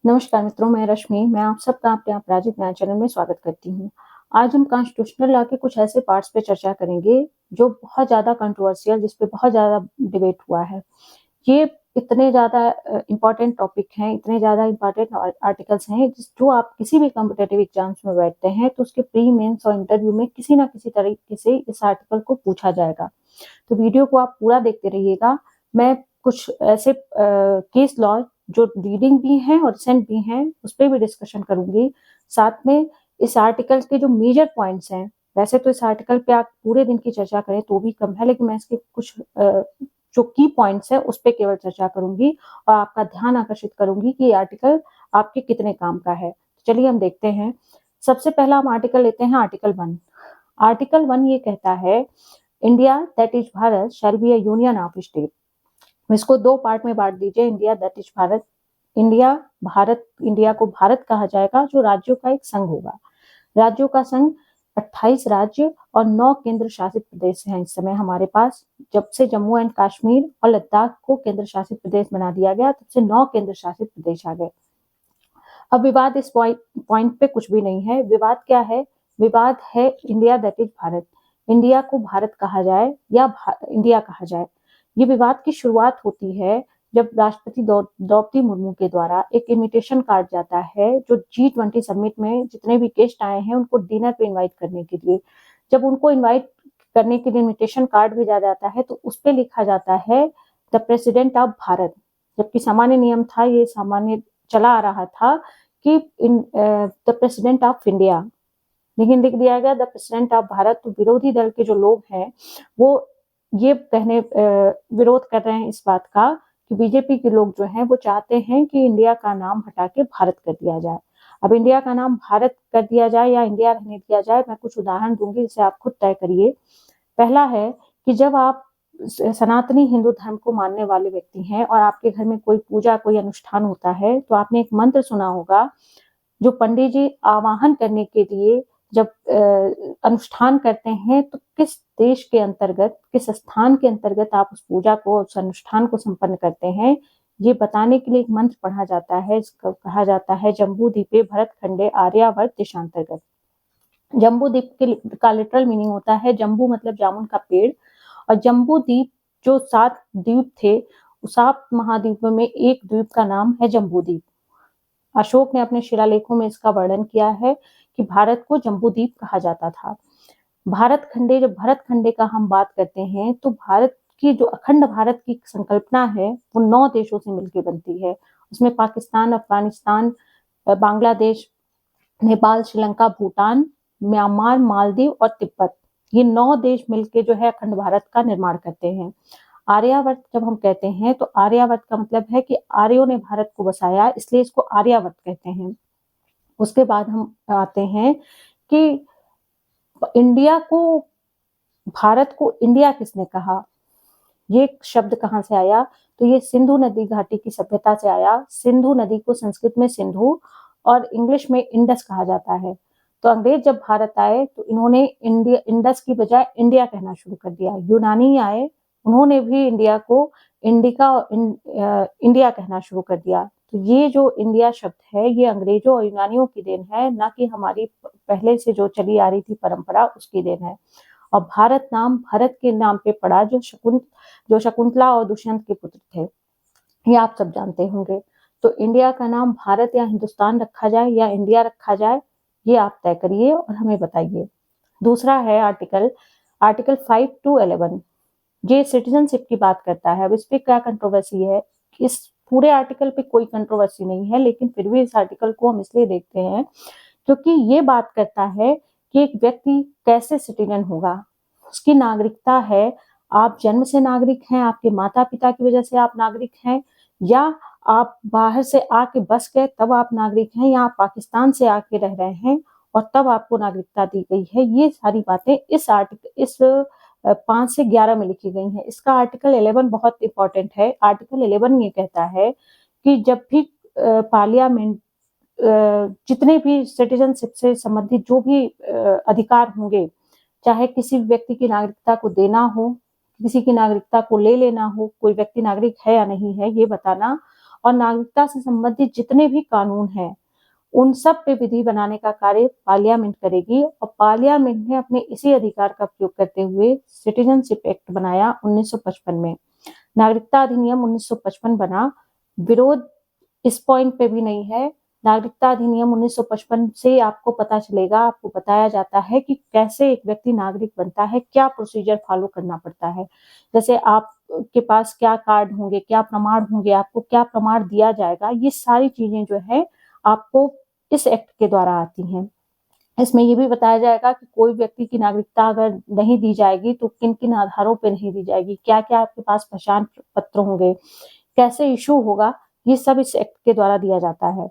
नमस्कार मित्रों, मैं रश्मि। मैं आप सबका अपने अपराजित न्याय चैनल में स्वागत करती हूँ। आज हम कॉन्स्टिट्यूशनल लॉ के कुछ ऐसे पार्ट्स पे चर्चा करेंगे, जो बहुत ज़्यादा कंट्रोवर्शियल, जिस पे बहुत ज़्यादा डिबेट हुआ है। ये इतने ज़्यादा इम्पोर्टेंट टॉपिक हैं, इतने ज़्यादा इम्पोर्टेंट आर्टिकल्स हैं, जो आप किसी भी कॉम्पिटिटिव एग्जाम्स में बैठते हैं, तो उसके प्री, मेंस और इंटरव्यू में किसी ना किसी तरीके से इस आर्टिकल को पूछा जाएगा। तो वीडियो को आप पूरा देखते रहिएगा। मैं कुछ ऐसे केस लॉ जो रीडिंग भी हैं और रिसेंट भी हैं, उस पे भी डिस्कशन करूँगी। साथ में इस आर्टिकल के जो मेजर पॉइंट्स हैं, वैसे तो इस आर्टिकल पे आप पूरे दिन की चर्चा करें तो भी कम है, लेकिन मैं इसके कुछ जो की पॉइंट्स हैं, उस पे केवल चर्चा करूँगी और आपका ध्यान आकर्षित करूँगी कि ये आर्टिकल आपके कितने काम का है। तो चलिए हम देखते हैं। सबसे पहला हम आर्टिकल लेते हैं, आर्टिकल 1। आर्टिकल 1 ये कहता है, India that is Bharat shall be a union of state. इसको दो पार्ट में बांट दीजिए। India that is Bharat, India Bharat, India को भारत कहा जाएगा, जो राज्यों का एक संघ होगा। राज्यों का संघ 28 राज्य और 9 केंद्र शासित प्रदेश हैं इस समय हमारे पास। जब से जम्मू एंड कश्मीर और लद्दाख को केंद्र शासित प्रदेश बना दिया गया, तब से 9 केंद्र शासित प्रदेश आ गए। अब विवाद इस पॉइंट पे कुछ भी नहीं है। विवाद क्या है? विवाद है India that is Bharat, India को भारत कहा जाए या इंडिया कहा जाए। ये विवाद की शुरुआत होती है जब राष्ट्रपति द्रौपदी मुर्मू के द्वारा एक इनविटेशन कार्ड जाता है, जो G20 समिट में जितने भी गेस्ट आए हैं उनको डिनर पे इनवाइट करने के लिए। जब उनको इनवाइट करने के लिए इनविटेशन कार्ड भेजा जाता है, तो उस पे लिखा जाता है द प्रेसिडेंट ऑफ भारत, जबकि सामान्य नियम था, ये सामान्य चला आ रहा था कि द प्रेसिडेंट ऑफ इंडिया, लेकिन लिख दिया गया द प्रेसिडेंट ऑफ भारत। तो विरोधी दल के जो लोग हैं, वो ये कहने विरोध कर रहे हैं इस बात का कि बीजेपी के लोग जो हैं वो चाहते हैं कि इंडिया का नाम हटा के भारत कर दिया जाए। अब इंडिया का नाम भारत कर दिया जाए या इंडिया रहने दिया जाए, मैं कुछ उदाहरण दूंगी, जिसे आप खुद तय करिए। पहला है कि जब आप सनातनी हिंदू धर्म को मानने वाले व्यक्ति हैं और आपके घर में कोई पूजा, कोई अनुष्ठान होता है, तो आपने एक मंत्र सुना होगा, जो पंडित जी आवाहन करने के लिए जब अनुष्ठान करते हैं, तो किस देश के अंतर्गत, किस स्थान के अंतर्गत आप उस पूजा को, उस अनुष्ठान को संपन्न करते हैं, ये बताने के लिए एक मंत्र पढ़ा जाता है। इसको कहा जाता है जम्बू द्वीपे भरत खंडे आर्यावर्त देशांतर्गत। जम्बू द्वीप का लिटरल मीनिंग होता है, जम्बू मतलब जामुन का पेड़, और जम्बू द्वीप जो 7 द्वीप थे, 7 महाद्वीपों में एक द्वीप का नाम है जम्बू द्वीप। अशोक ने अपने शिलालेखों में इसका वर्णन किया है कि भारत को जम्बूद्वीप कहा जाता था। भारत खंडे, जब भारत खंडे का हम बात करते हैं, तो भारत की जो अखंड भारत की संकल्पना है, वो 9 देशों से मिलकर बनती है। उसमें पाकिस्तान, अफगानिस्तान, बांग्लादेश, नेपाल, श्रीलंका, भूटान, म्यांमार, मालदीव और तिब्बत, ये 9 देश मिलके जो है अखंड भारत का निर्माण करते हैं। आर्यावर्त जब हम कहते हैं, तो आर्यावर्त का मतलब है कि आर्यों ने भारत को बसाया, इसलिए इसको आर्यावर्त कहते हैं। उसके बाद हम आते हैं कि इंडिया को, भारत को इंडिया किसने कहा? ये शब्द कहाँ से आया? तो ये सिंधु नदी घाटी की सभ्यता से आया। सिंधु नदी को संस्कृत में सिंधु और इंग्लिश में इंडस कहा जाता है। तो अंग्रेज जब भारत आए, तो इन्होंने इंडस की बजाय इंडिया कहना शुरू कर दिया। यूनानी आए, उन्होंने भी इंडिया को इंडिका और इंडिया कहना शुरू कर दिया। तो ये जो इंडिया शब्द है, ये अंग्रेजों और यूनानियों की देन है, ना कि हमारी पहले से जो चली आ रही थी परंपरा, उसकी देन है। और भारत नाम भरत के नाम पे पड़ा, जो शकुंतला और दुष्यंत के पुत्र थे, ये आप सब जानते होंगे। तो इंडिया का नाम भारत या हिंदुस्तान रखा जाए या इंडिया रखा जाए, ये आप तय करिए और हमें बताइए। दूसरा है आर्टिकल 5 to 11, ये सिटीजनशिप की बात करता है। अब इस पे क्या कंट्रोवर्सी है? इस पूरे आर्टिकल पे कोई कंट्रोवर्सी नहीं है, लेकिन फिर भी इस आर्टिकल को हम इसलिए देखते हैं क्योंकि ये बात करता है कि एक व्यक्ति कैसे सिटीजन होगा। उसकी नागरिकता है, आप जन्म से नागरिक हैं, आपके माता पिता की वजह से आप नागरिक हैं, या आप बाहर से आके बस गए तब आप नागरिक हैं, या आप पाकिस्तान से आके रह रहे हैं और तब आपको नागरिकता दी गई है। ये सारी बातें इस 5 से 11 में लिखी गई हैं। इसका आर्टिकल 11 बहुत इंपॉर्टेंट है। आर्टिकल 11 ये कहता है कि जब भी पार्लियामेंट जितने भी सिटीजनशिप से संबंधित जो भी अधिकार होंगे, चाहे किसी व्यक्ति की नागरिकता को देना हो, किसी की नागरिकता को ले लेना हो, कोई व्यक्ति नागरिक है या नहीं है ये बताना, और नागरिकता से संबंधित जितने भी कानून हैं, उन सब पे विधि बनाने का कार्य पार्लियामेंट करेगी और पार्लियामेंट ने अपने इसी अधिकार का प्रयोग करते हुए सिटीजनशिप एक्ट बनाया 1955 में। नागरिकता अधिनियम 1955 बना। विरोध इस पॉइंट पे भी नहीं है। नागरिकता अधिनियम 1955 से आपको पता चलेगा, आपको बताया जाता है कि कैसे एक व्यक्ति नागरिक बनता है, क्या प्रोसीजर फॉलो करना पड़ता है। जैसे आपके पास क्या कार्ड होंगे, क्या प्रमाण होंगे, आपको क्या प्रमाण दिया जाएगा, ये सारी चीजें जो है आपको इस एक्ट के द्वारा आती हैं। इसमें ये भी बताया जाएगा कि कोई व्यक्ति की नागरिकता अगर नहीं दी जाएगी तो किन किन आधारों पर नहीं दी जाएगी, क्या क्या आपके पास पहचान पत्र होंगे, कैसे इशू होगा, ये सब इस एक्ट के द्वारा दिया जाता है।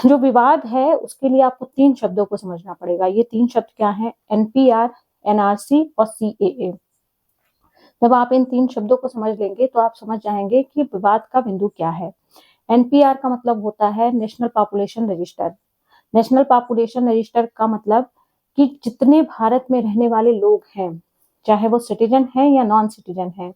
जो विवाद है उसके लिए आपको 3 शब्दों को समझना पड़ेगा। ये 3 शब्द क्या हैं? एनपीआर, एनआरसी और सीएए। जब आप इन 3 शब्दों को समझ लेंगे तो आप समझ जाएंगे कि विवाद का बिंदु क्या है। एनपीआर का मतलब होता है national population register. National population register का मतलब कि जितने भारत में रहने वाले लोग हैं, चाहे वो सिटीजन हैं या नॉन सिटीजन हैं,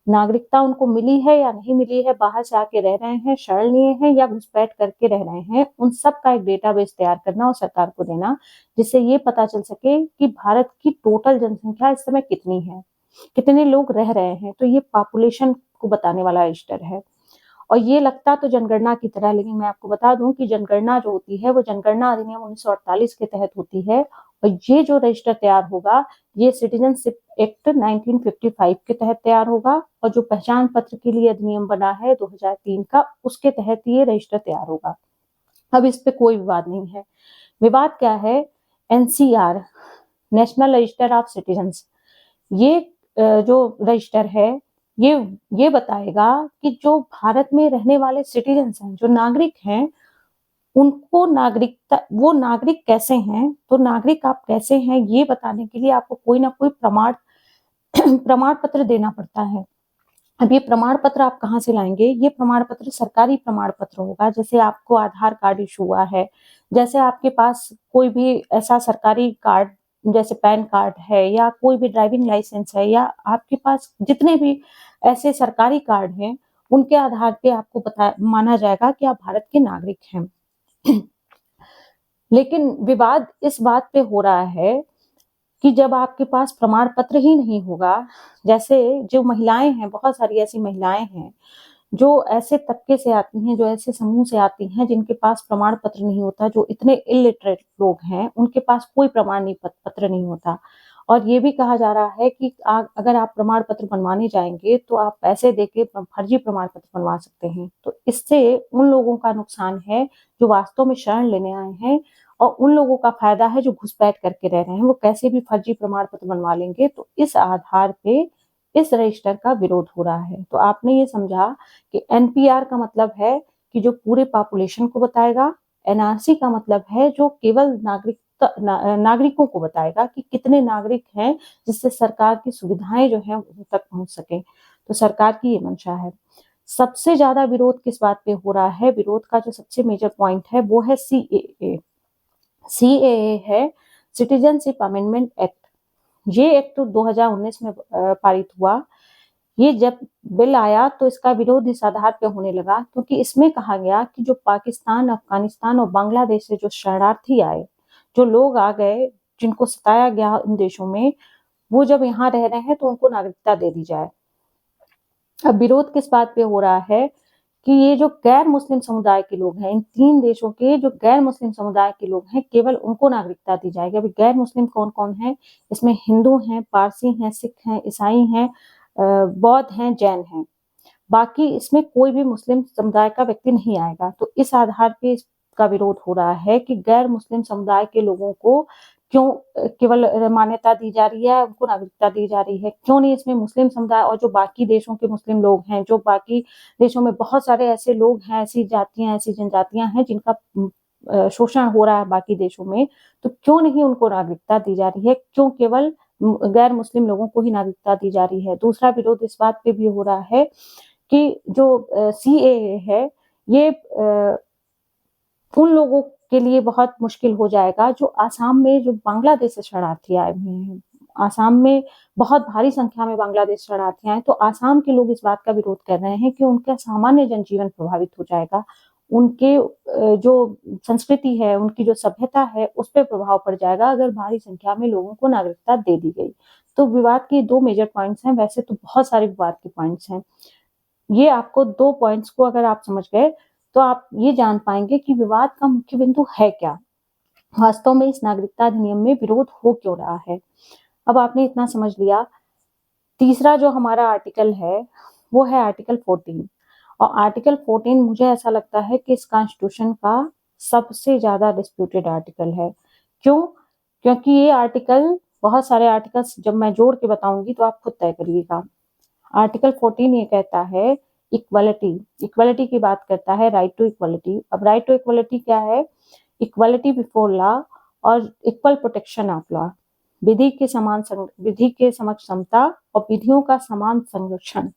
नागरिकता उनको मिली है या नहीं मिली है, बाहर से आके रह रहे हैं, शरण लिए हैं या घुसपैठ करके रह रहे हैं, उन सब का एक डेटाबेस तैयार करना और सरकार को देना, जिससे ये पता चल सके कि भारत की टोटल जनसंख्या इस समय कितनी है, कितने लोग रह रहे हैं। तो ये पॉपुलेशन को बताने वाला रजिस्टर है। और ये लगता तो जनगणना की तरह, लेकिन मैं आपको बता दूं कि जनगणना जो होती है वो जनगणना अधिनियम 1948 के तहत होती है, और ये जो रजिस्टर तैयार होगा ये सिटीजनशिप एक्ट 1955 के तहत तैयार होगा, और जो पहचान पत्र के लिए अधिनियम बना है 2003 का, उसके तहत ये रजिस्टर तैयार होगा। अब इस पे कोई विवाद नहीं है। विवाद क्या है? NCR, national register of citizens, ये जो रजिस्टर है ये ये बताएगा कि जो भारत में रहने वाले सिटीजन्स हैं, जो नागरिक हैं, उनको नागरिकता, वो नागरिक कैसे हैं, तो नागरिक आप कैसे हैं ये बताने के लिए आपको कोई ना कोई प्रमाण प्रमाण पत्र देना पड़ता है। अब ये प्रमाण पत्र आप कहाँ से लाएंगे? ये प्रमाण पत्र सरकारी प्रमाण पत्र होगा। जैसे आपको आधार कार्ड इशू हुआ है, जैसे आपके पास कोई भी ऐसा सरकारी कार्ड जैसे पैन कार्ड है, या कोई भी ड्राइविंग लाइसेंस है, या आपके पास जितने भी ऐसे सरकारी कार्ड हैं, उनके आधार पे आपको माना जाएगा कि आप भारत के नागरिक हैं। लेकिन विवाद इस बात पे हो रहा है कि जब आपके पास प्रमाण पत्र ही नहीं होगा, जैसे जो महिलाएं हैं, बहुत सारी ऐसी महिलाएं हैं जो ऐसे तबके से आती हैं, जो ऐसे समूह से आती हैं जिनके पास प्रमाण पत्र नहीं होता, जो इतने इलिटरेट लोग हैं, उनके पास कोई प्रमाण नहीं पत्र नहीं होता। और ये भी कहा जा रहा है कि अगर आप प्रमाण पत्र बनवाने जाएंगे तो आप पैसे देके फर्जी प्रमाण पत्र बनवा सकते हैं। तो इससे उन लोगों का नुकसान है जो वास्तव में शरण लेने आए हैं, और उन लोगों का फायदा है जो घुसपैठ करके रह रहे हैं, वो कैसे भी फर्जी प्रमाण पत्र बनवा लेंगे। तो इस आधार पे इस रजिस्टर का विरोध हो रहा है। तो आपने ये समझा कि एनपीआर का मतलब है कि जो पूरे पॉपुलेशन को बताएगा, एनआरसी का मतलब है जो केवल नागरिकों को बताएगा कि कितने नागरिक हैं, जिससे सरकार की सुविधाएं जो हैं उन तक पहुंच सके। तो सरकार की ये मंशा है। सबसे ज्यादा विरोध किस बात पे हो रहा है? विरोध का जो सबसे मेजर पॉइंट है वो है सीएए। सीएए है सिटीजनशिप अमेंडमेंट एक्ट। ये एक्ट 2019 में पारित हुआ। ये जब बिल आया तो इसका विरोध इस आधार पे होने लगा क्योंकि इसमें कहा गया कि जो पाकिस्तान, अफगानिस्तान और बांग्लादेश से जो शरणार्थी आए, जो लोग आ गए, जिनको सताया गया इन देशों में, वो जब यहाँ रह रहे हैं तो उनको नागरिकता दे दी जाए। अब विरोध किस बात पे हो रहा है कि ये जो गैर मुस्लिम समुदाय के लोग हैं, इन 3 देशों के जो गैर मुस्लिम समुदाय के लोग हैं, केवल उनको नागरिकता दी जाएगी। अभी गैर मुस्लिम कौन कौन है? इसमें हिंदू हैं, पारसी हैं, सिख हैं, ईसाई हैं, बौद्ध हैं, जैन हैं। बाकी इसमें कोई भी मुस्लिम समुदाय का व्यक्ति नहीं आएगा। तो इस आधार पे इसका विरोध हो रहा है कि गैर मुस्लिम समुदाय के लोगों को क्यों केवल मान्यता दी जा रही है, उनको नागरिकता दी जा रही है, क्यों नहीं इसमें मुस्लिम समुदाय और जो बाकी देशों के मुस्लिम लोग हैं, जो बाकी देशों में बहुत सारे ऐसे लोग हैं, ऐसी जातियां, ऐसी जनजातियां हैं जिनका शोषण हो रहा है बाकी देशों में, तो क्यों नहीं उनको नागरिकता दी जा रही है? क्यों केवल गैर मुस्लिम लोगों को ही नागरिकता दी जा रही है? दूसरा विरोध इस बात पे भी हो रहा है कि जो सीएए है ये उन लोगों के लिए बहुत मुश्किल हो जाएगा जो आसाम में जो बांग्लादेश से शरणार्थी आए हुए हैं। आसाम में बहुत भारी संख्या में बांग्लादेश शरणार्थी आए, तो आसाम के लोग इस बात का विरोध कर रहे हैं कि उनका सामान्य जनजीवन प्रभावित हो जाएगा। उनके जो संस्कृति है, उनकी जो सभ्यता है, उस पे प्रभाव पड़ जाएगा अगर भारी संख्या में लोगों को नागरिकता दे दी गई। तो विवाद के 2 मेजर पॉइंट्स हैं, वैसे तो बहुत सारे विवाद के पॉइंट्स हैं। ये आपको 2 पॉइंट्स को अगर आप समझ गए, तो आप ये जान पाएँगे कि विवाद का मुख्य बिंदु है क्या? वास्तव में इस नागरिकता अधिनियम में विरोध हो क्यों रहा है? अब आपने इतना समझ लिया। तीसरा जो हमारा आर्टिकल है, वो है आर्टिकल 14 और आर्टिकल 14 मुझे ऐसा लगता है कि इस कॉन्स्टिट्यूशन का सबसे ज़्यादा डिस्प्यूटेड आर्टिकल है। क्यों? क्योंकि ये आर्टिकल बहुत सारे आर्टिकल्स जब मैं जोड़ के बताऊँगी तो आप खुद तय करिएगा। आर्टिकल 14 ये कहता है इक्वालिटी, इक्वालिटी की बात करता है, राइट टू इक्वालिटी। अब राइट टू इक्वालिटी क्या है? इक्वालिटी बिफोर लॉ और इक्वल प्रोटेक्शन ऑफ लॉ। विधि के समक्ष समता और विधियों का समान संरक्षण।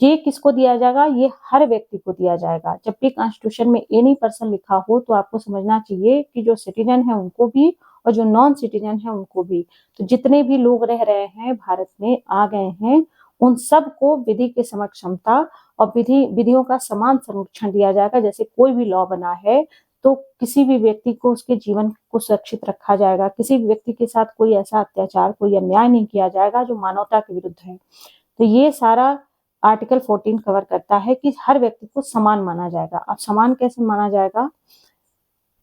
ये किसको दिया जाएगा? ये हर व्यक्ति को दिया जाएगा। जब भी कॉन्स्टिट्यूशन में एनी पर्सन लिखा हो तो आपको समझना चाहिए कि जो सिटीजन है उनको भी और जो नॉन सिटीजन है उनको भी। तो जितने भी लोग रह रहे हैं भारत में, आ गए हैं, उन सबको विधि के समक्ष समता और विधियों का समान संरक्षण दिया जाएगा। जैसे कोई भी लॉ बना है तो किसी भी व्यक्ति को उसके जीवन को सुरक्षित रखा जाएगा, किसी भी व्यक्ति के साथ कोई ऐसा अत्याचार, कोई अन्याय नहीं किया जाएगा जो मानवता के विरुद्ध है। तो ये सारा आर्टिकल 14 कवर करता है कि हर व्यक्ति को समान माना जाएगा। अब समान कैसे माना जाएगा?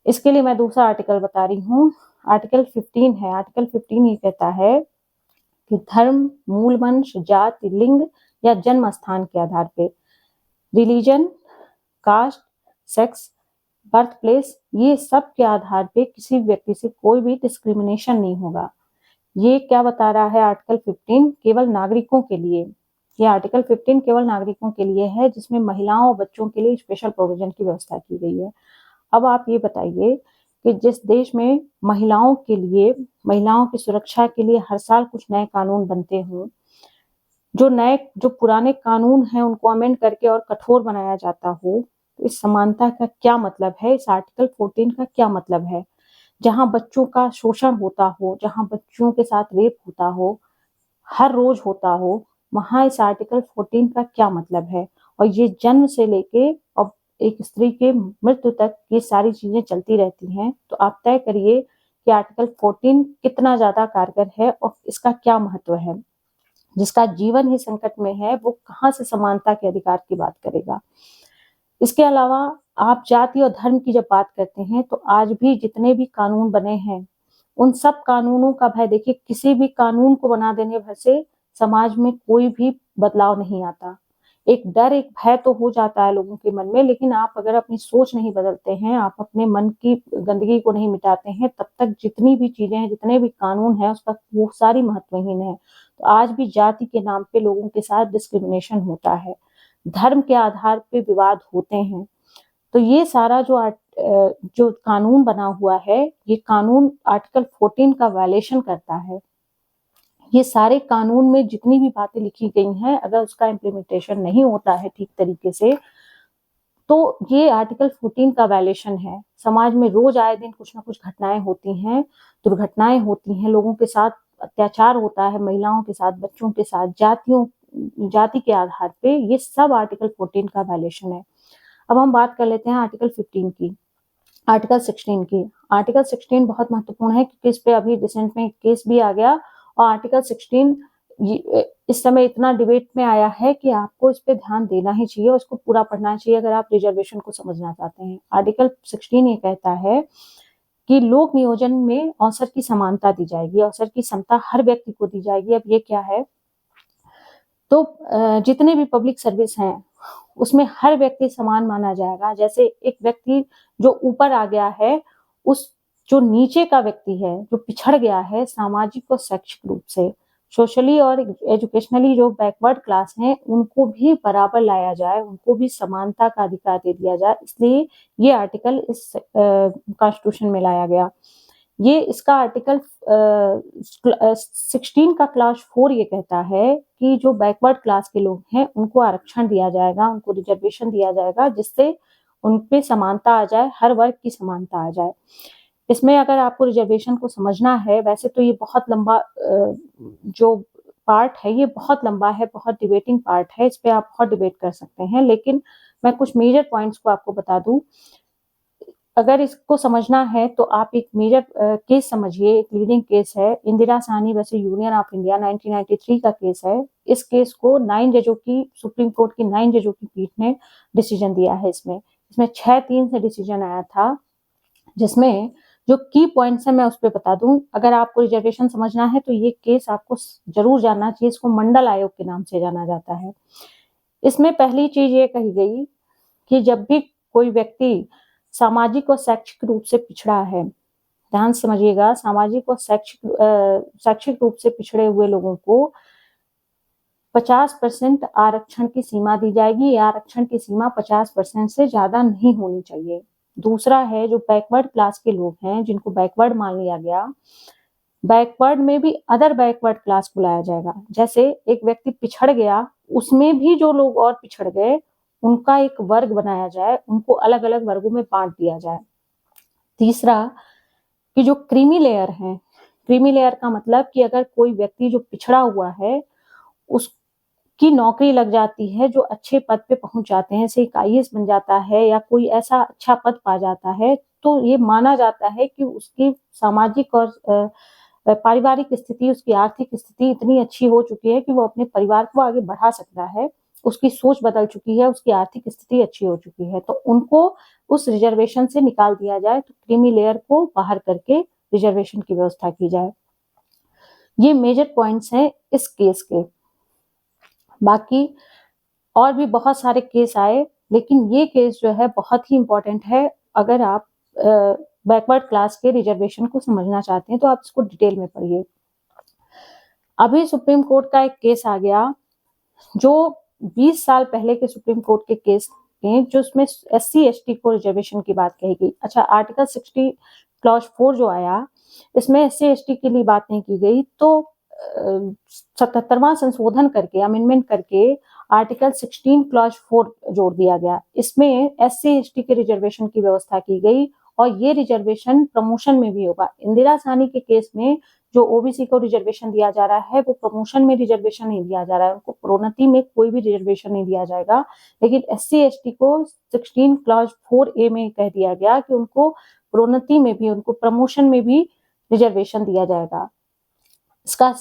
इसके लिए मैं दूसरा आर्टिकल बता रही हूँ। आर्टिकल 15 है। आर्टिकल 15 ये कहता है कि धर्म, मूल वंश, जाति, लिंग या जन्म स्थान के आधार पे, religion, caste, sex, birth place, ये सब के आधार पे किसी व्यक्ति से कोई भी डिस्क्रिमिनेशन नहीं होगा। ये क्या बता रहा है आर्टिकल 15? केवल नागरिकों के लिए। ये आर्टिकल 15 केवल नागरिकों के लिए है, जिसमें महिलाओं और बच्चों के लिए स्पेशल प्रोविजन की व्यवस्था की गई है। अब आप ये बताइए कि जिस देश में महिलाओं के लिए, महिलाओं की सुरक्षा के लिए हर साल कुछ नए कानून बनते हों, जो पुराने कानून हैं उनको अमेंड करके और कठोर बनाया जाता हो, तो इस समानता का क्या मतलब है? इस आर्टिकल 14 का क्या मतलब है? जहाँ बच्चों का शोषण होता हो, जहाँ बच्चों के साथ रेप होता हो, हर रोज होता हो, वहाँ इस आर्टिकल 14 का क्या मतलब है? और ये जन्म से लेके और एक स्त्री के मृत्यु तक ये सारी चीजें चलती रहती हैं। तो आप तय करिए कि आर्टिकल 14 कितना ज्यादा कारगर है और इसका क्या महत्व है। जिसका जीवन ही संकट में है वो कहाँ से समानता के अधिकार की बात करेगा? इसके अलावा आप जाति और धर्म की जब बात करते हैं तो आज भी जितने भी कानून बने हैं, उन सब कानूनों का भय देखिए, किसी भी कानून को बना देने भर से समाज में कोई भी बदलाव नहीं आता। एक डर, एक भय तो हो जाता है लोगों के मन में, लेकिन आप अगर अपनी सोच नहीं बदलते हैं, आप अपने मन की गंदगी को नहीं मिटाते हैं, तब तक जितनी भी चीजें हैं, जितने भी कानून हैं, उसका वो सारी महत्वहीन है। तो आज भी जाति के नाम पे लोगों के साथ डिस्क्रिमिनेशन होता है, धर्म के आधार पे विवाद होते हैं। तो ये सारा जो कानून बना हुआ है, ये कानून आर्टिकल 14 का वायलेशन करता है। ये सारे कानून में जितनी भी बातें लिखी गई हैं, अगर उसका इम्प्लीमेंटेशन नहीं होता है ठीक तरीके से, तो ये आर्टिकल 14 का वायलेशन है। समाज में रोज आए दिन कुछ ना कुछ घटनाएं होती हैं, दुर्घटनाएं होती हैं, लोगों के साथ अत्याचार होता है, महिलाओं के साथ, बच्चों के साथ, जाति के आधार पे, ये सब आर्टिकल 14 का वायलेशन है। अब हम बात कर लेते हैं आर्टिकल 15 की, आर्टिकल 16 की। आर्टिकल 16 बहुत महत्वपूर्ण है क्योंकि इस पे अभी रिसेंट में केस भी आ गया और आर्टिकल 16 इस समय इतना डिबेट में आया है कि आपको इस पे ध्यान देना ही चाहिए और इसको पूरा पढ़ना चाहिए अगर आप रिजर्वेशन को समझना चाहते हैं। आर्टिकल 16 ये कहता है कि लोक नियोजन में अवसर की समानता दी जाएगी, अवसर की समता हर व्यक्ति को दी जाएगी। अब ये क्या है? तो जितने भी पब्लिक सर्विस हैं उसमें हर व्यक्ति समान माना जाएगा। जैसे एक व्यक्ति जो ऊपर आ गया है, उस जो नीचे का व्यक्ति है, जो पिछड़ गया है सामाजिक और शैक्षिक रूप से, सोशली और एजुकेशनली जो बैकवर्ड क्लास हैं, उनको भी बराबर लाया जाए, उनको भी समानता का अधिकार दे दिया जाए। इसलिए ये आर्टिकल इस कॉन्स्टिट्यूशन में लाया गया। ये इसका आर्टिकल 16 का क्लास 4 ये कहता है कि जो बैकवर्ड क्लास के लोग हैं उनको आरक्षण दिया जाएगा, उनको रिजर्वेशन दिया जाएगा, जिससे उन पे समानता आ जाए, हर वर्ग की समानता आ जाए। इसमें अगर आपको रिजर्वेशन को समझना है, वैसे तो ये बहुत लंबा जो पार्ट है ये बहुत लंबा है, बहुत डिबेटिंग पार्ट है, इस पे आप बहुत डिबेट कर सकते हैं, लेकिन मैं कुछ मेजर पॉइंट्स को आपको बता दूं। अगर इसको समझना है तो आप एक मेजर केस समझिए, एक लीडिंग केस है Indira Sahni versus union of India 1993 का केस है। इस केस को 9 जजों की सुप्रीम कोर्ट की 9 जजों की पीठ ने डिसीजन दिया है। इसमें 6-3 से डिसीजन आया था, जिसमें जो की पॉइंट्स है मैं उस पर बता दूं। अगर आपको रिजर्वेशन समझना है तो ये केस आपको जरूर जानना चाहिए, इसको मंडल आयोग के नाम से जाना जाता है। इसमें पहली चीज ये कही गई कि जब भी कोई व्यक्ति सामाजिक और शैक्षिक रूप से पिछड़ा है, ध्यान समझिएगा, सामाजिक और शैक्षिक रूप से पिछड़े हुए लोगों को 50% आरक्षण की सीमा दी जाएगी। आरक्षण की सीमा 50% से ज्यादा नहीं होनी चाहिए। दूसरा है, जो बैकवर्ड क्लास के लोग हैं, जिनको बैकवर्ड मान लिया गया, बैकवर्ड में भी अदर बैकवर्ड क्लास को लाया जाएगा। जैसे एक व्यक्ति पिछड़ गया, उसमें भी जो लोग और पिछड़ गए उनका एक वर्ग बनाया जाए, उनको अलग अलग वर्गों में बांट दिया जाए। तीसरा कि जो क्रीमी लेयर है, क्रीमी लेयर का मतलब कि अगर कोई व्यक्ति जो पिछड़ा हुआ है उसकी नौकरी लग जाती है, जो अच्छे पद पे पहुंच जाते हैं, जैसे एक आईएएस बन जाता है या कोई ऐसा अच्छा पद पा जाता है, तो ये माना जाता है कि उसकी सामाजिक और पारिवारिक स्थिति, उसकी आर्थिक स्थिति इतनी अच्छी हो चुकी है कि वो अपने परिवार को आगे बढ़ा सकता है, उसकी सोच बदल चुकी है, उसकी आर्थिक स्थिति अच्छी हो चुकी है, तो उनको उस रिजर्वेशन से निकाल दिया जाए, तो क्रीमी लेयर को बाहर करके रिजर्वेशन की व्यवस्था की जाए। ये मेजर पॉइंट्स हैं इस केस के। बाकी और भी बहुत सारे केस आए, लेकिन ये केस जो है बहुत ही इंपॉर्टेंट है। अगर आप बैकवर्ड क्लास के रिजर्वेशन को समझना चाहते हैं तो आप इसको डिटेल में पढ़िए। अभी सुप्रीम कोर्ट का एक केस आ गया, जो 20 साल पहले के सुप्रीम कोर्ट के केस थे, जो उसमें SC/ST को रिजर्वेशन की बात कही गई। अच्छा, आर्टिकल 60 क्लॉज 4 जो आया, इसमें SC/ST के लिए बात नहीं की गई, तो 77वां संशोधन करके, अमेंडमेंट करके आर्टिकल 16 क्लॉज 4 जोड़ दिया गया। इसमें SC/ST के रिजर्वेशन की व्यवस्था की गई और ये रिजर्वेशन प्रमोशन में भी होगा। इंदिरा साहनी के केस में जो ओबीसी को रिजर्वेशन दिया जा रहा है, वो प्रमोशन में रिजर्वेशन नहीं दिया जा रहा है, उनको प्रोन्नति में कोई भी रिजर्वेशन नहीं दिया जाएगा। लेकिन SC/ST को 16 क्लॉज 4A में कह दिया गया कि उनको प्रोन्नति में भी, उनको प्रमोशन में भी रिजर्वेशन दिया जाएगा। इसका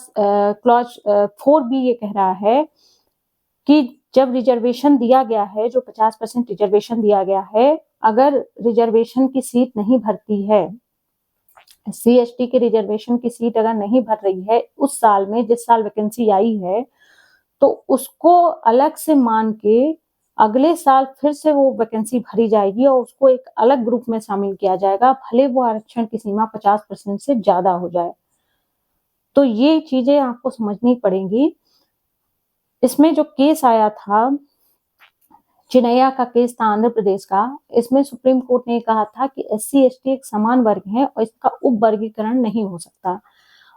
क्लॉज 4B ये कह रहा है कि जब रिजर्वेशन दिया गया है, जो 50% रिजर्वेशन दिया गया है, अगर रिजर्वेशन की सीट नहीं भरती है, SC/ST के रिजर्वेशन की सीट अगर नहीं भर रही है उस साल में, जिस साल वैकेंसी आई है, तो उसको अलग से मान के अगले साल फिर से वो वैकेंसी भरी जाएगी और उसको एक अलग ग्रुप में शामिल किया जाएगा, भले वो आरक्षण की सीमा 50% से ज्यादा हो जाए। तो ये चीजें आपको समझनी पड़ेंगी। इसमें जो केस आया था, चिनैया का केस था आंध्र प्रदेश का, इसमें सुप्रीम कोर्ट ने कहा था कि SC/ST एक समान वर्ग है और इसका उप वर्गीकरण नहीं हो सकता।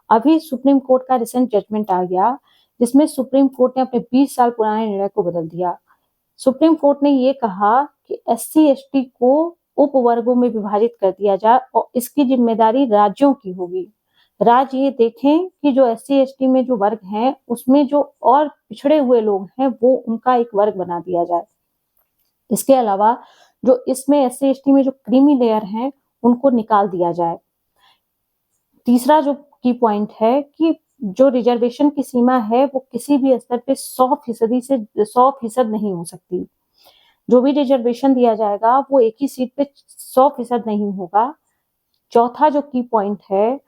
अभी सुप्रीम कोर्ट का रिसेंट जजमेंट आ गया, जिसमें सुप्रीम कोर्ट ने अपने 20 साल पुराने निर्णय को बदल दिया। सुप्रीम कोर्ट ने ये कहा कि SC/ST को उप वर्गों में विभाजित कर दिया जाए और इसकी जिम्मेदारी राज्यों की होगी। राज्य ये देखें कि जो SC/ST में जो वर्ग हैं, उसमें जो और पिछड़े हुए लोग हैं, वो उनका एक वर्ग बना दिया जाए। इसके अलावा जो इसमें SC/ST में जो क्रीमी लेयर हैं, उनको निकाल दिया जाए। तीसरा जो की पॉइंट है कि जो रिजर्वेशन की सीमा है, वो किसी भी स्तर पे 100% से 100% नहीं हो सकती। जो भी रिजर्वेशन दिया जाएगा, वो एक ही सीट पे 100% नहीं होगा। चौथा जो की पॉइंट है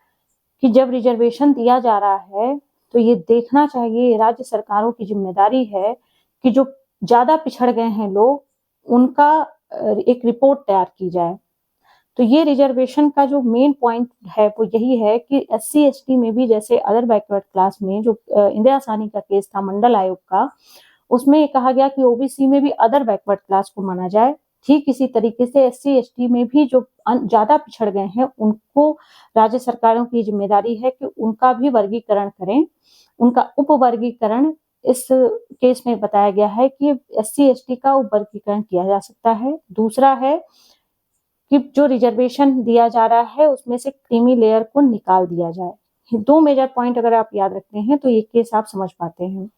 कि जब रिजर्वेशन दिया जा रहा है, तो ये देखना चाहिए, राज्य सरकारों की जिम्मेदारी है कि जो ज्यादा पिछड़ गए हैं लोग, उनका एक रिपोर्ट तैयार की जाए। तो ये रिजर्वेशन का जो मेन पॉइंट है वो यही है कि SC/ST में भी, जैसे अदर बैकवर्ड क्लास में जो इंदिरा साहनी का केस था मंडल आयोग का, उसमें ये कहा गया कि ओबीसी में भी अदर बैकवर्ड क्लास को माना जाए। ठीक इसी तरीके से SC/ST में भी जो ज्यादा पिछड़ गए हैं, उनको राज्य सरकारों की जिम्मेदारी है कि उनका भी वर्गीकरण करें। उनका उप वर्गीकरण इस केस में बताया गया है कि SC/ST का उप वर्गीकरण किया जा सकता है। दूसरा है कि जो रिजर्वेशन दिया जा रहा है उसमें से क्रीमी लेयर को निकाल दिया जाए। 2 मेजर पॉइंट अगर आप याद रखते हैं तो एक केस आप समझ पाते हैं।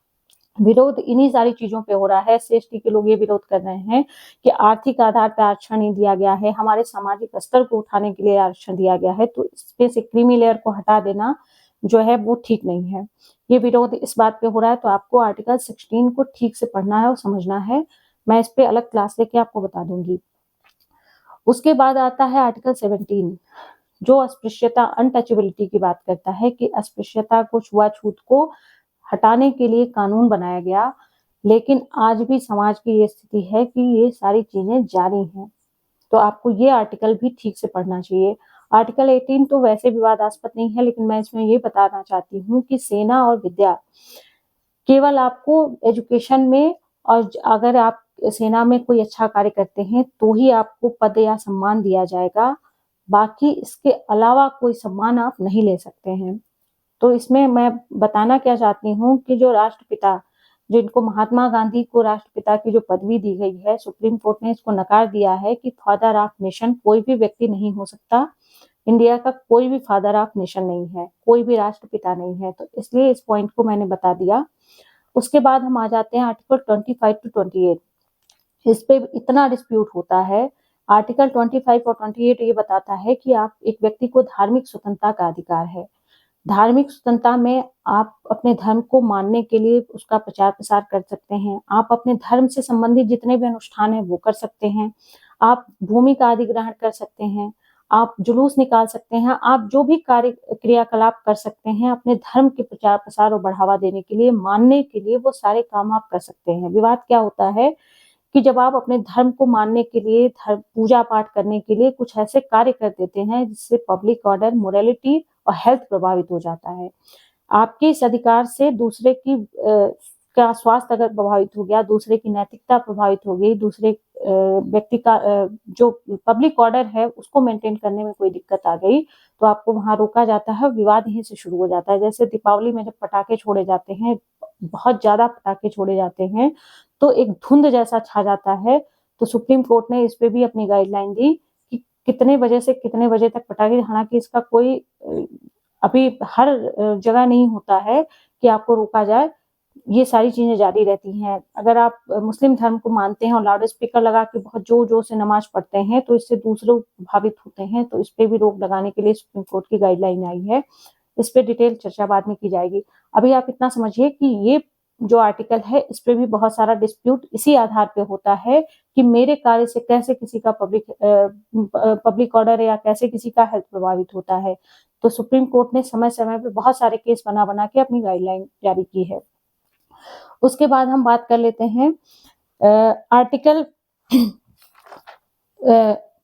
विरोध इन्हीं सारी चीजों पे हो रहा है। एससी/एसटी के लोग ये विरोध कर रहे हैं कि आर्थिक आधार पर आरक्षण नहीं दिया गया है, हमारे सामाजिक स्तर को उठाने के लिए आरक्षण दिया गया है, तो इसमें से क्रीमी लेयर को हटा देना जो है वो ठीक नहीं है। ये विरोध इस बात पे हो रहा है, तो आपको आर्टिकल 16 को ठीक से पढ़ना है और समझना है। मैं इस पे अलग क्लास लेके आपको बता दूंगी। उसके बाद आता है आर्टिकल 17, जो अस्पृश्यता अनटचेबिलिटी की बात करता है कि अस्पृश्यता को, छुआछूत को हटाने के लिए कानून बनाया गया, लेकिन आज भी समाज की ये स्थिति है कि ये सारी चीजें जारी हैं। तो आपको ये आर्टिकल भी ठीक से पढ़ना चाहिए। आर्टिकल 18 तो वैसे विवादास्पद नहीं है, लेकिन मैं इसमें ये बताना चाहती हूँ कि सेना और विद्या केवल आपको एजुकेशन में, और अगर आप सेना में कोई अच्छा कार्य करते हैं तो ही आपको पद या सम्मान दिया जाएगा, बाकी इसके अलावा कोई सम्मान आप नहीं ले सकते हैं। तो इसमें मैं बताना क्या चाहती हूँ कि जो राष्ट्रपिता, जिनको महात्मा गांधी को राष्ट्रपिता की जो पदवी दी गई है, सुप्रीम कोर्ट ने इसको नकार दिया है कि फादर ऑफ नेशन कोई भी व्यक्ति नहीं हो सकता। इंडिया का कोई भी फादर ऑफ नेशन नहीं है, कोई भी राष्ट्रपिता नहीं है, तो इसलिए इस पॉइंट को मैंने बता दिया। उसके बाद हम आ जाते हैं आर्टिकल 25 टू 28। इस पे इतना डिस्प्यूट होता है। आर्टिकल 25 और 28 ये बताता है कि आप, एक व्यक्ति को धार्मिक स्वतंत्रता का अधिकार है। धार्मिक स्वतंत्रता में आप अपने धर्म को मानने के लिए उसका प्रचार प्रसार कर सकते हैं। आप अपने धर्म से संबंधित जितने भी अनुष्ठान हैं वो कर सकते हैं। आप भूमि का अधिग्रहण कर सकते हैं, आप जुलूस निकाल सकते हैं, आप जो भी कार्य क्रियाकलाप कर सकते हैं अपने धर्म के प्रचार प्रसार और बढ़ावा देने के लिए, मानने के लिए, वो सारे काम आप कर सकते हैं। विवाद क्या होता है कि जब आप अपने धर्म को मानने के लिए, धर्म पूजा पाठ करने के लिए कुछ ऐसे कार्य कर देते हैं जिससे पब्लिक ऑर्डर, मोरालिटी और हेल्थ प्रभावित हो जाता है। आपके इस अधिकार से दूसरे की का स्वास्थ्य अगर प्रभावित हो गया, दूसरे की नैतिकता प्रभावित हो गई, दूसरे व्यक्ति का जो पब्लिक ऑर्डर है उसको मेंटेन करने में कोई दिक्कत आ गई, तो आपको वहां रोका जाता है। विवाद यहीं से शुरू हो जाता है। जैसे दीपावली में जब पटाखे छोड़े जाते हैं, बहुत ज्यादा पटाखे छोड़े जाते हैं, तो एक धुंध जैसा छा जाता है। तो सुप्रीम कोर्ट ने इस पे भी अपनी गाइडलाइन दी कि कितने बजे से कितने बजे तक पटाखे, हालांकि इसका कोई अभी हर जगह नहीं होता है कि आपको रोका जाए, ये सारी चीजें जारी रहती हैं। अगर आप मुस्लिम धर्म को मानते हैं और लाउड स्पीकर लगा के बहुत जोर जोर से नमाज पढ़ते हैं तो इससे दूसरे लोग प्रभावित होते हैं, तो इस पे भी रोक लगाने के लिए सुप्रीम कोर्ट की गाइडलाइन आई है। इस पे डिटेल चर्चा बाद में की जाएगी। अभी आप इतना समझिए कि ये जो आर्टिकल है इस पे भी बहुत सारा डिस्प्यूट इसी आधार पे होता है कि मेरे कार्य से कैसे किसी का पब्लिक ऑर्डर या कैसे किसी का हेल्थ प्रभावित होता है। तो सुप्रीम कोर्ट ने समय समय पे बहुत सारे केस बना बना के अपनी गाइडलाइन जारी की है। उसके बाद हम बात कर लेते हैं आर्टिकल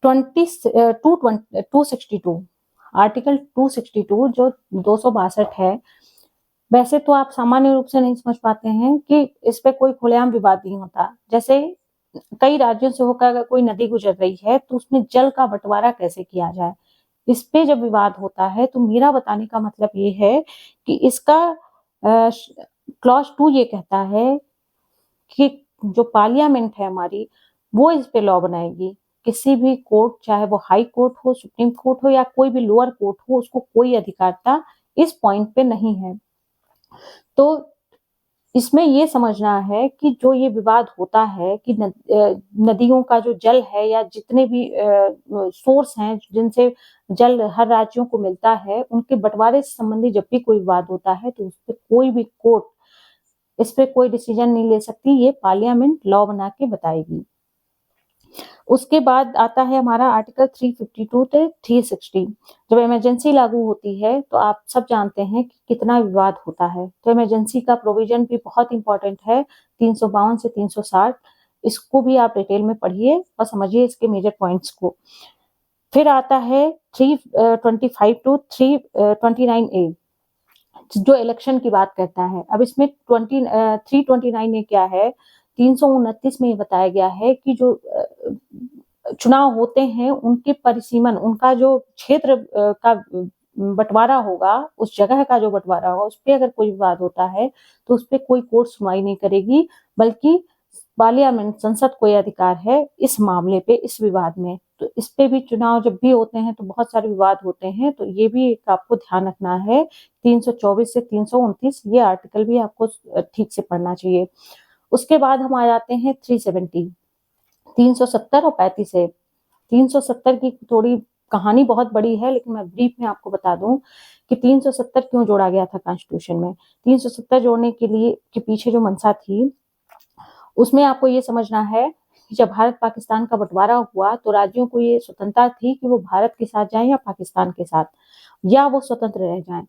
262। आर्टिकल 262 जो 262 है, वैसे तो आप सामान्य रूप से नहीं समझ पाते हैं कि इस पे कोई खुलेआम विवाद नहीं होता। जैसे कई राज्यों से होकर अगर कोई नदी गुजर रही है तो उसमें जल का बंटवारा कैसे किया जाए, इस पे जब विवाद होता है तो मेरा बताने का मतलब ये है कि इसका क्लॉज 2 ये कहता है कि जो पार्लियामेंट है हमारी, वो इस पे लॉ बनाएगी। किसी भी कोर्ट, चाहे वो हाई कोर्ट हो, सुप्रीम कोर्ट हो या कोई भी लोअर कोर्ट हो, उसको कोई अधिकारता इस पॉइंट पे नहीं है। तो इसमें ये समझना है कि जो ये विवाद होता है कि नदियों का जो जल है या जितने भी सोर्स हैं जिनसे जल हर राज्यों को मिलता है, उनके बंटवारे से संबंधी जब भी कोई विवाद होता है तो उस पे कोई भी कोर्ट इस पे कोई डिसीजन नहीं ले सकती, ये पार्लियामेंट लॉ बना के बताएगी। उसके बाद आता है हमारा आर्टिकल 352 से 360। जब इमरजेंसी लागू होती है तो आप सब जानते हैं कि कितना विवाद होता है। तो इमरजेंसी का प्रोविजन भी बहुत इंपॉर्टेंट है, 352 से 360। इसको भी आप डिटेल में पढ़िए और समझिए इसके मेजर पॉइंट्स को। फिर आता है 325 टू 329A, जो इलेक्शन की बात करता है। अब इसमें 329 में क्या है, 329 में ये बताया गया है कि जो चुनाव होते हैं उनके परिसीमन, उनका जो क्षेत्र का बंटवारा होगा, उस जगह का जो बंटवारा होगा, उस पे अगर कोई विवाद होता है तो उस पे कोई कोर्ट सुनवाई नहीं करेगी, बल्कि पार्लियामेंट, संसद को यह अधिकार है इस मामले पे, इस विवाद में तो इस पे भी चुनाव जब भी होते हैं तो बहुत सारे विवाद होते हैं, तो ये भी एक आपको ध्यान रखना है। 324 से 329 ये आर्टिकल भी आपको ठीक से पढ़ना चाहिए। उसके बाद हम आ जाते हैं 370, 370 और 35 है। 370 की थोड़ी कहानी बहुत बड़ी है, लेकिन मैं ब्रीफ में आपको बता दूं कि 370 क्यों जोड़ा गया था कॉन्स्टिट्यूशन में। 370 जोड़ने के पीछे जो मंशा थी, उसमें आपको ये समझना है कि जब भारत पाकिस्तान का बंटवारा हुआ तो राज्यों को ये स्वतंत्रता थी कि वो भारत के साथ जाएं या पाकिस्तान के साथ, या वो स्वतंत्र रह जाएं।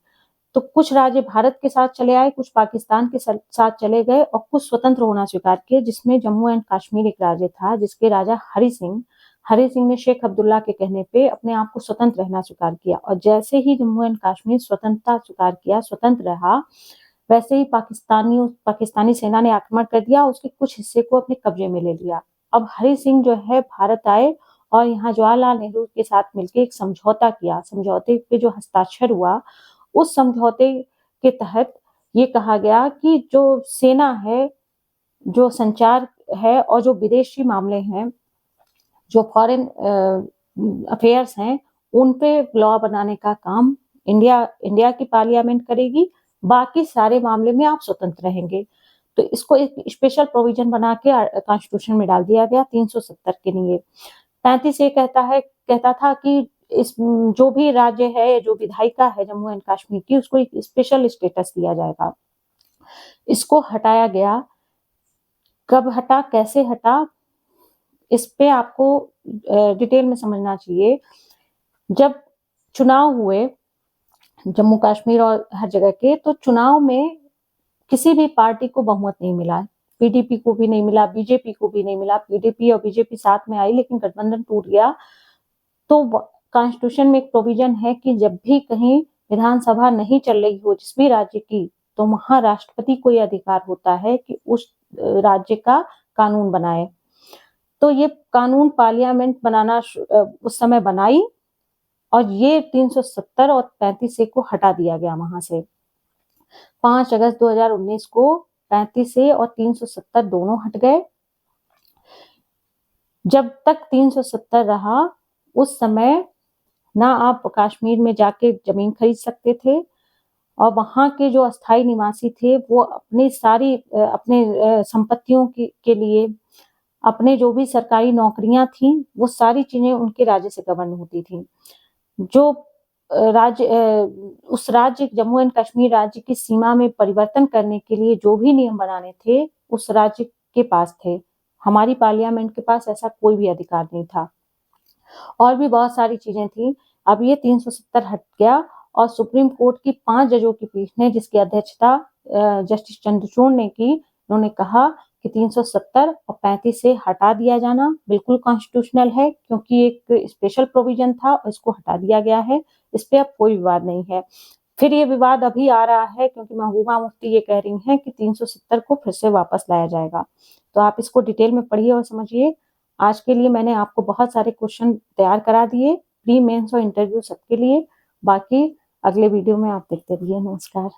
तो कुछ राज्य भारत के साथ चले आए, कुछ पाकिस्तान के साथ चले गए और कुछ स्वतंत्र होना स्वीकार किए, जिसमें जम्मू एंड कश्मीर एक राज्य था, जिसके राजा हरि सिंह ने शेख अब्दुल्ला के कहने पे अपने आप को स्वतंत्र रहना स्वीकार किया। और जैसे ही जम्मू एंड कश्मीर स्वतंत्रता स्वीकार किया, स्वतंत्र रहा, वैसे ही पाकिस्तानी सेना ने आक्रमण कर दिया, उसके कुछ हिस्से को अपने कब्जे में ले लिया। अब हरि सिंह जो है भारत आए और यहाँ जवाहरलाल नेहरू के साथ मिलकर एक समझौता किया। समझौते पे जो हस्ताक्षर हुआ, उस समझौते के तहत ये कहा गया कि जो सेना है, जो संचार है और जो विदेशी मामले हैं, जो फॉरेन अफेयर्स हैं, उन पे लॉ बनाने का काम इंडिया की पार्लियामेंट करेगी। बाकी सारे मामले में आप स्वतंत्र रहेंगे। तो इसको एक स्पेशल प्रोविजन बना के कॉन्स्टिट्यूशन में डाल दिया गया 370 के लिए। 35 ये कहता था कि इस जो भी राज्य है, जो विधायिका है जम्मू एंड कश्मीर की, उसको एक स्पेशल स्टेटस दिया जाएगा। इसको हटाया गया। कब हटा, कैसे हटा, इस पे आपको डिटेल में समझना चाहिए। जब चुनाव हुए जम्मू कश्मीर और हर जगह के, तो चुनाव में किसी भी पार्टी को बहुमत नहीं मिला। पीडीपी को भी नहीं मिला, बीजेपी को भी नहीं मिला। पीडीपी और बीजेपी साथ में आई, लेकिन गठबंधन टूट गया। तो कॉन्स्टिट्यूशन में एक प्रोविजन है कि जब भी कहीं विधानसभा नहीं चल रही हो जिस भी राज्य की, तो वहां राष्ट्रपति को यह अधिकार होता है कि उस राज्य का कानून बनाए। तो ये कानून पार्लियामेंट बनाना उस समय बनाई, और ये 370 और 35 को हटा दिया गया वहां से। 5 अगस्त 2019 को 35 और 370 दोनों हट गए। जब तक 370 रहा, उस समय ना आप कश्मीर में जाके जमीन खरीद सकते थे, और वहां के जो अस्थायी निवासी थे वो अपनी सारी अपने संपत्तियों के लिए, अपने जो भी सरकारी नौकरियां थी, वो सारी चीजें उनके राज्य से गवर्न होती थी। जो उस राज्य जम्मू एंड कश्मीर राज्य की सीमा में परिवर्तन करने के लिए जो भी नियम बनाने थे, उस राज्य के पास थे। हमारी पार्लियामेंट के पास ऐसा कोई भी अधिकार नहीं था। और भी बहुत सारी चीजें थी। अब ये 370 हट गया, और सुप्रीम कोर्ट की 5 जजों की पीठ ने, जिसकी अध्यक्षता जस्टिस चंद्रचूड़ ने की, उन्होंने कहा कि 370 और 35 से हटा दिया जाना बिल्कुल कॉन्स्टिट्यूशनल है, क्योंकि एक स्पेशल प्रोविजन था और इसको हटा दिया गया है। इस पे अब कोई विवाद नहीं है। फिर ये विवाद अभी आ रहा है क्योंकि महबूबा मुफ्ती ये कह रही हैं कि 370 को फिर से वापस लाया जाएगा। तो आप इसको डिटेल में पढ़िए और समझिए। आज के लिए मैंने आपको बहुत सारे क्वेश्चन तैयार करा दिए, प्री मेंस और इंटरव्यू सबके लिए। बाकी अगले वीडियो में आप देखते रहिए। नमस्कार।